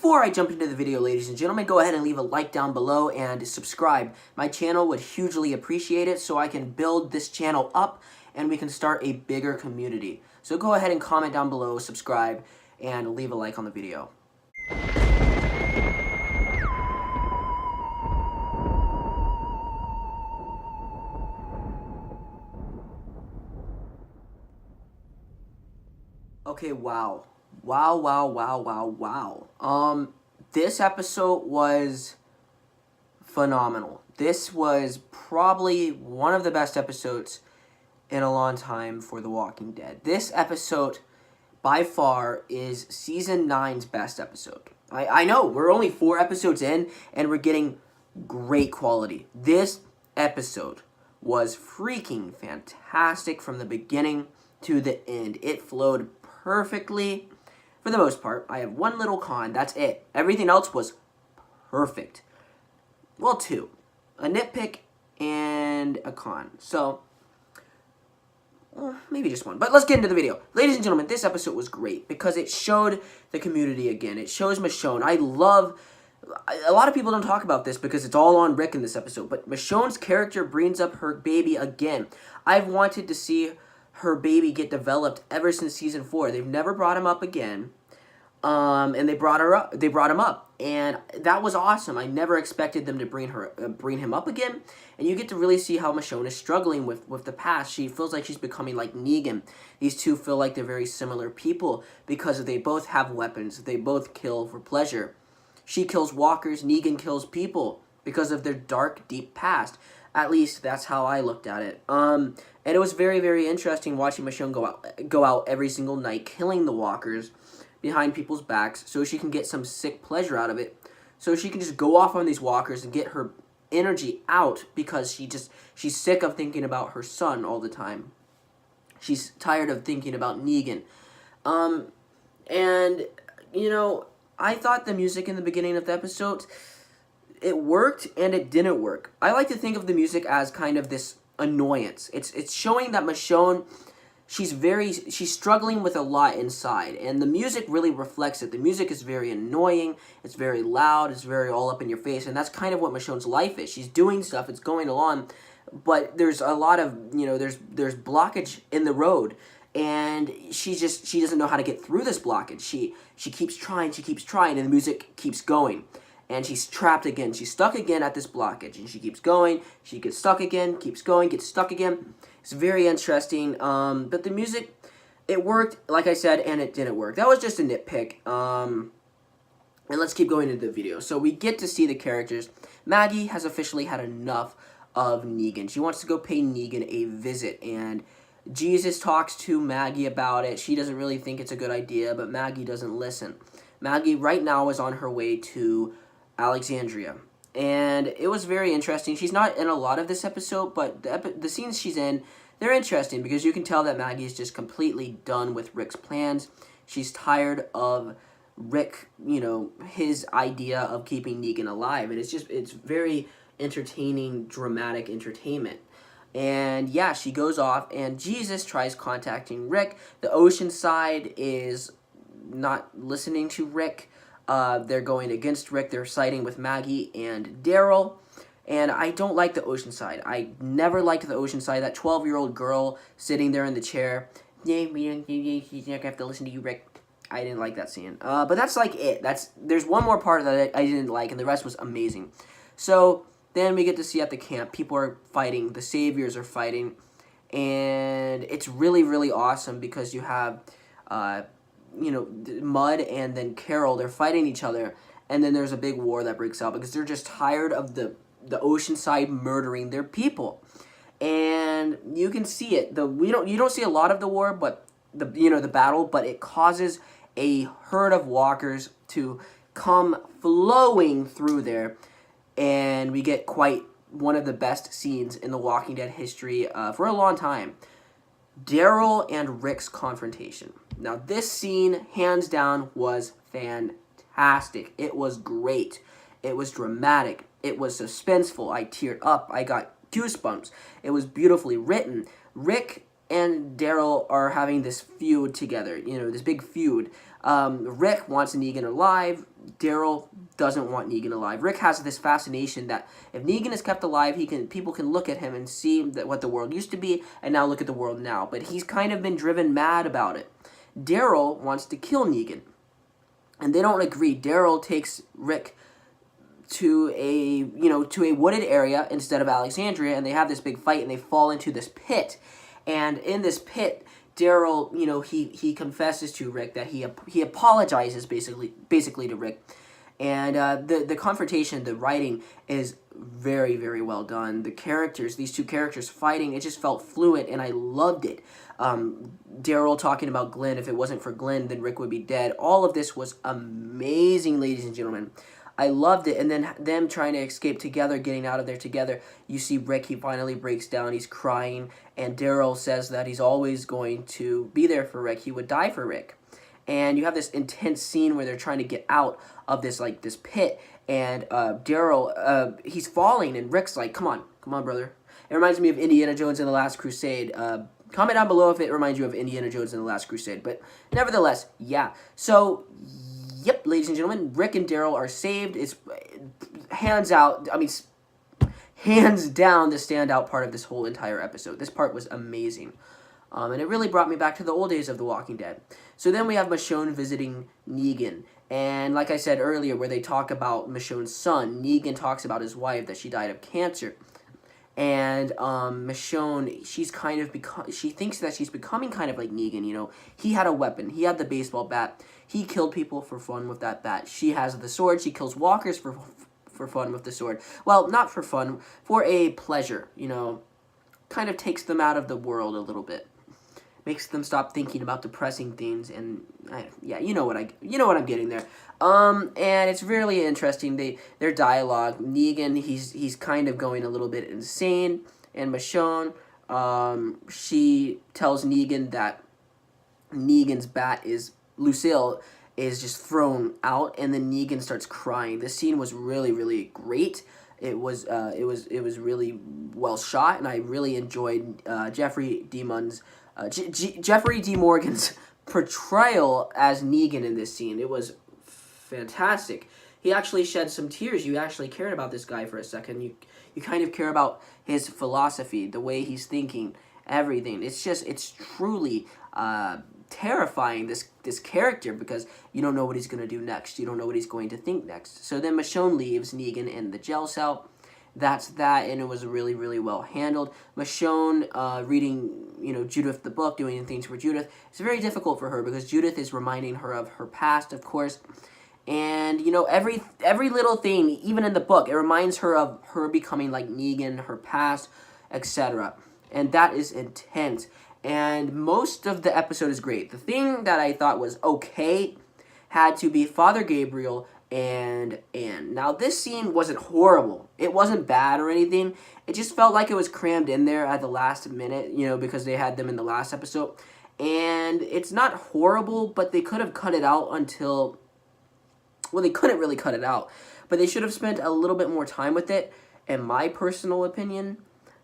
before I jump into the video, ladies and gentlemen, go ahead and leave a like down below and subscribe. My channel would hugely appreciate it so I can build this channel up and we can start a bigger community. So go ahead and comment down below, subscribe, and leave a like on the video. Okay, wow. Wow. This episode was phenomenal. This was probably one of the best episodes in a long time for The Walking Dead. This episode, by far, is Season 9's best episode. I know, we're only 4 episodes in, and we're getting great quality. This episode was freaking fantastic from the beginning to the end. It flowed perfectly. For the most part, I have one little con, that's it. Everything else was perfect. Well, 2. A nitpick and a con. So, well, maybe just one. But let's get into the video. Ladies and gentlemen, this episode was great because it showed the community again. It shows Michonne. A lot of people don't talk about this because it's all on Rick in this episode, but Michonne's character brings up her baby again. I've wanted to see her baby get developed ever since season 4. They've never brought him up again, and they brought him up, and that was awesome. I never expected them to bring him up again, and you get to really see how Michonne is struggling with the past. She feels like she's becoming like Negan. These two feel like they're very similar people because they both have weapons. They both kill for pleasure. She kills walkers. Negan kills people because of their dark, deep past. At least that's how I looked at it. And it was very, very interesting watching Michonne go out every single night, killing the walkers behind people's backs so she can get some sick pleasure out of it. So she can just go off on these walkers and get her energy out because she's sick of thinking about her son all the time. She's tired of thinking about Negan. And, you know, I thought the music in the beginning of the episode, it worked and it didn't work. I like to think of the music as kind of this annoyance. It's showing that Michonne, she's struggling with a lot inside, and the music really reflects it. The music is very annoying, it's very loud, it's very all up in your face, and that's kind of what Michonne's life is. She's doing stuff, it's going along, but there's a lot of, you know, there's blockage in the road, and she doesn't know how to get through this blockage. She keeps trying, and the music keeps going. And she's trapped again. She's stuck again at this blockage. And she keeps going. She gets stuck again. Keeps going. Gets stuck again. It's very interesting. But the music, it worked, like I said, and it didn't work. That was just a nitpick. And let's keep going into the video. So we get to see the characters. Maggie has officially had enough of Negan. She wants to go pay Negan a visit. And Jesus talks to Maggie about it. She doesn't really think it's a good idea, but Maggie doesn't listen. Maggie right now is on her way to Alexandria, and it was very interesting. She's not in a lot of this episode, but the scenes she's in, they're interesting because you can tell that Maggie is just completely done with Rick's plans. She's tired of Rick, you know, his idea of keeping Negan alive, and it's very entertaining, dramatic entertainment. And yeah, she goes off, and Jesus tries contacting Rick. The Ocean side is not listening to Rick. They're going against Rick. They're siding with Maggie and Daryl. And I don't like the Ocean side. I never liked the Ocean side. That 12-year-old girl sitting there in the chair. She's not going to have to listen to you, Rick. I didn't like that scene. But that's like it. There's one more part that I didn't like, and the rest was amazing. So then we get to see at the camp, people are fighting. The Saviors are fighting. And it's really, really awesome because you have you know, Mud and then Carol, they're fighting each other, and then there's a big war that breaks out because they're just tired of the Ocean side murdering their people. And you can see it. You don't see a lot of the war, but the battle, but it causes a herd of walkers to come flowing through there, and we get quite one of the best scenes in The Walking Dead history for a long time. Daryl and Rick's confrontation. Now, this scene, hands down, was fantastic. It was great. It was dramatic. It was suspenseful. I teared up. I got goosebumps. It was beautifully written. Rick and Daryl are having this feud together, you know, this big feud. Rick wants Negan alive. Daryl doesn't want Negan alive. Rick has this fascination that if Negan is kept alive, people can look at him and see that what the world used to be, and now look at the world now. But he's kind of been driven mad about it. Daryl wants to kill Negan, and they don't agree. Daryl takes Rick to a wooded area instead of Alexandria, and they have this big fight, and they fall into this pit. And in this pit, Daryl, he confesses to Rick that he apologizes basically to Rick, and the confrontation, the writing is very, very well done. The characters, these two characters fighting, it just felt fluent, and I loved it. Daryl talking about Glenn. If it wasn't for Glenn, then Rick would be dead. All of this was amazing, ladies and gentlemen. I loved it. And then them trying to escape together, getting out of there together. You see Rick, he finally breaks down. He's crying. And Daryl says that he's always going to be there for Rick. He would die for Rick. And you have this intense scene where they're trying to get out of this pit. And Daryl, he's falling. And Rick's like, come on, brother. It reminds me of Indiana Jones and the Last Crusade. Comment down below if it reminds you of Indiana Jones and the Last Crusade. But nevertheless, yeah. So, yep, ladies and gentlemen, Rick and Daryl are saved. It's hands down the standout part of this whole entire episode. This part was amazing. And it really brought me back to the old days of The Walking Dead. So then we have Michonne visiting Negan. And like I said earlier, where they talk about Michonne's son, Negan talks about his wife, that she died of cancer. And Michonne, she thinks that she's becoming kind of like Negan, He had a weapon. He had the baseball bat. He killed people for fun with that bat. She has the sword. She kills walkers for fun with the sword. Well, not for fun, for a pleasure, Kind of takes them out of the world a little bit. Makes them stop thinking about depressing things, and you know what I'm getting there. And it's really interesting. Their dialogue. Negan, he's kind of going a little bit insane, and Michonne, she tells Negan that Negan's bat Lucille is just thrown out, and then Negan starts crying. This scene was really, really great. It was really well shot, and I really enjoyed Jeffrey D. Morgan's portrayal as Negan in this scene. It was fantastic. He actually shed some tears. You actually cared about this guy for a second. You kind of care about his philosophy, the way he's thinking, everything. It's truly terrifying, this character, because you don't know what he's going to do next. You don't know what he's going to think next. So then Michonne leaves Negan in the jail cell. That's that, and it was really, really well handled. Michonne reading, Judith the book, doing things for Judith. It's very difficult for her because Judith is reminding her of her past, of course. And, every little thing, even in the book, it reminds her of her becoming like Negan, her past, etc. And that is intense. And most of the episode is great. The thing that I thought was okay had to be Father Gabriel and Anne. Now, this scene wasn't horrible. It wasn't bad or anything. It just felt like it was crammed in there at the last minute, because they had them in the last episode. And it's not horrible, but they could have cut it out until... Well, they couldn't really cut it out. But they should have spent a little bit more time with it, in my personal opinion.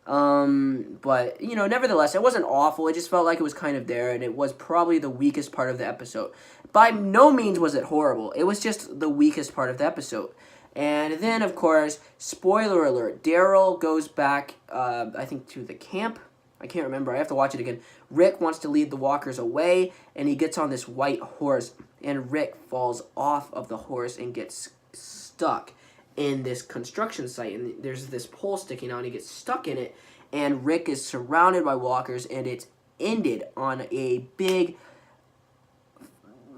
But, nevertheless, it wasn't awful. It just felt like it was kind of there, and it was probably the weakest part of the episode. By no means was it horrible. It was just the weakest part of the episode. And then, of course, spoiler alert, Daryl goes back, I think, to the camp. I can't remember. I have to watch it again. Rick wants to lead the walkers away, and he gets on this white horse, and Rick falls off of the horse and gets stuck in this construction site, and there's this pole sticking out, and he gets stuck in it, and Rick is surrounded by walkers, and it's ended on a big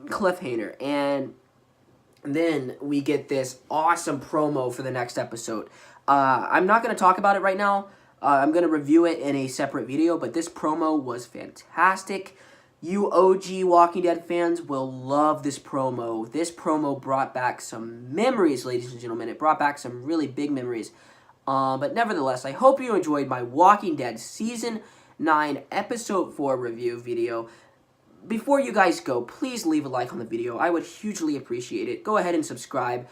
cliffhanger. And then we get this awesome promo for the next episode. I'm not going to talk about it right now. I'm going to review it in a separate video, but this promo was fantastic. You OG Walking Dead fans will love this promo. This promo brought back some memories, ladies and gentlemen. It brought back some really big memories. But nevertheless, I hope you enjoyed my Walking Dead Season 9 Episode 4 review video. Before you guys go, please leave a like on the video. I would hugely appreciate it. Go ahead and subscribe.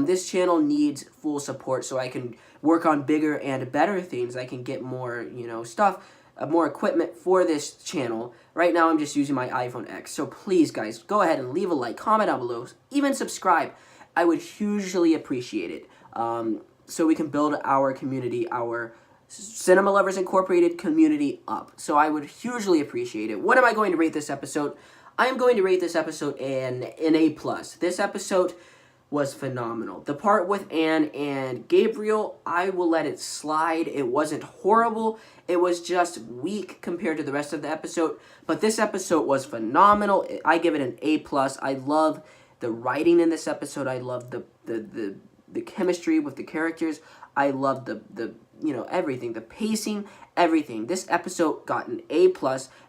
This channel needs full support so I can work on bigger and better things. I can get more, stuff, more equipment for this channel. Right now, I'm just using my iPhone X. So please, guys, go ahead and leave a like, comment down below, even subscribe. I would hugely appreciate it. So we can build our community, our Cinema Lovers Incorporated community up. So I would hugely appreciate it. What am I going to rate this episode? I am going to rate this episode an A+. This episode was phenomenal. The part with Anne and Gabriel, I will let it slide. It wasn't horrible. It was just weak compared to the rest of the episode. But this episode was phenomenal. I give it an A+. I love the writing in this episode. I love the chemistry with the characters. I love the everything, the pacing, everything. This episode got an A+.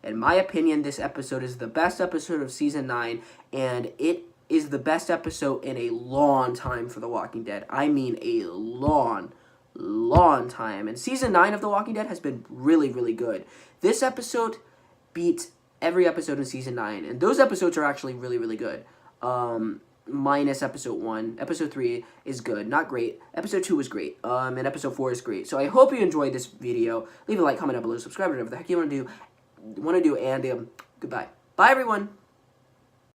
In my opinion, this episode is the best episode of season 9, and it is the best episode in a long time for The Walking Dead. I mean a long time. And season 9 of The Walking Dead has been really, really good. This episode beats every episode in season 9, and those episodes are actually really, really good. Minus episode 1. Episode 3 is good, not great. Episode 2 is great, and episode 4 is great. So I hope you enjoyed this video. Leave a like, comment down below, subscribe, whatever the heck you want to do, and goodbye. Bye, everyone.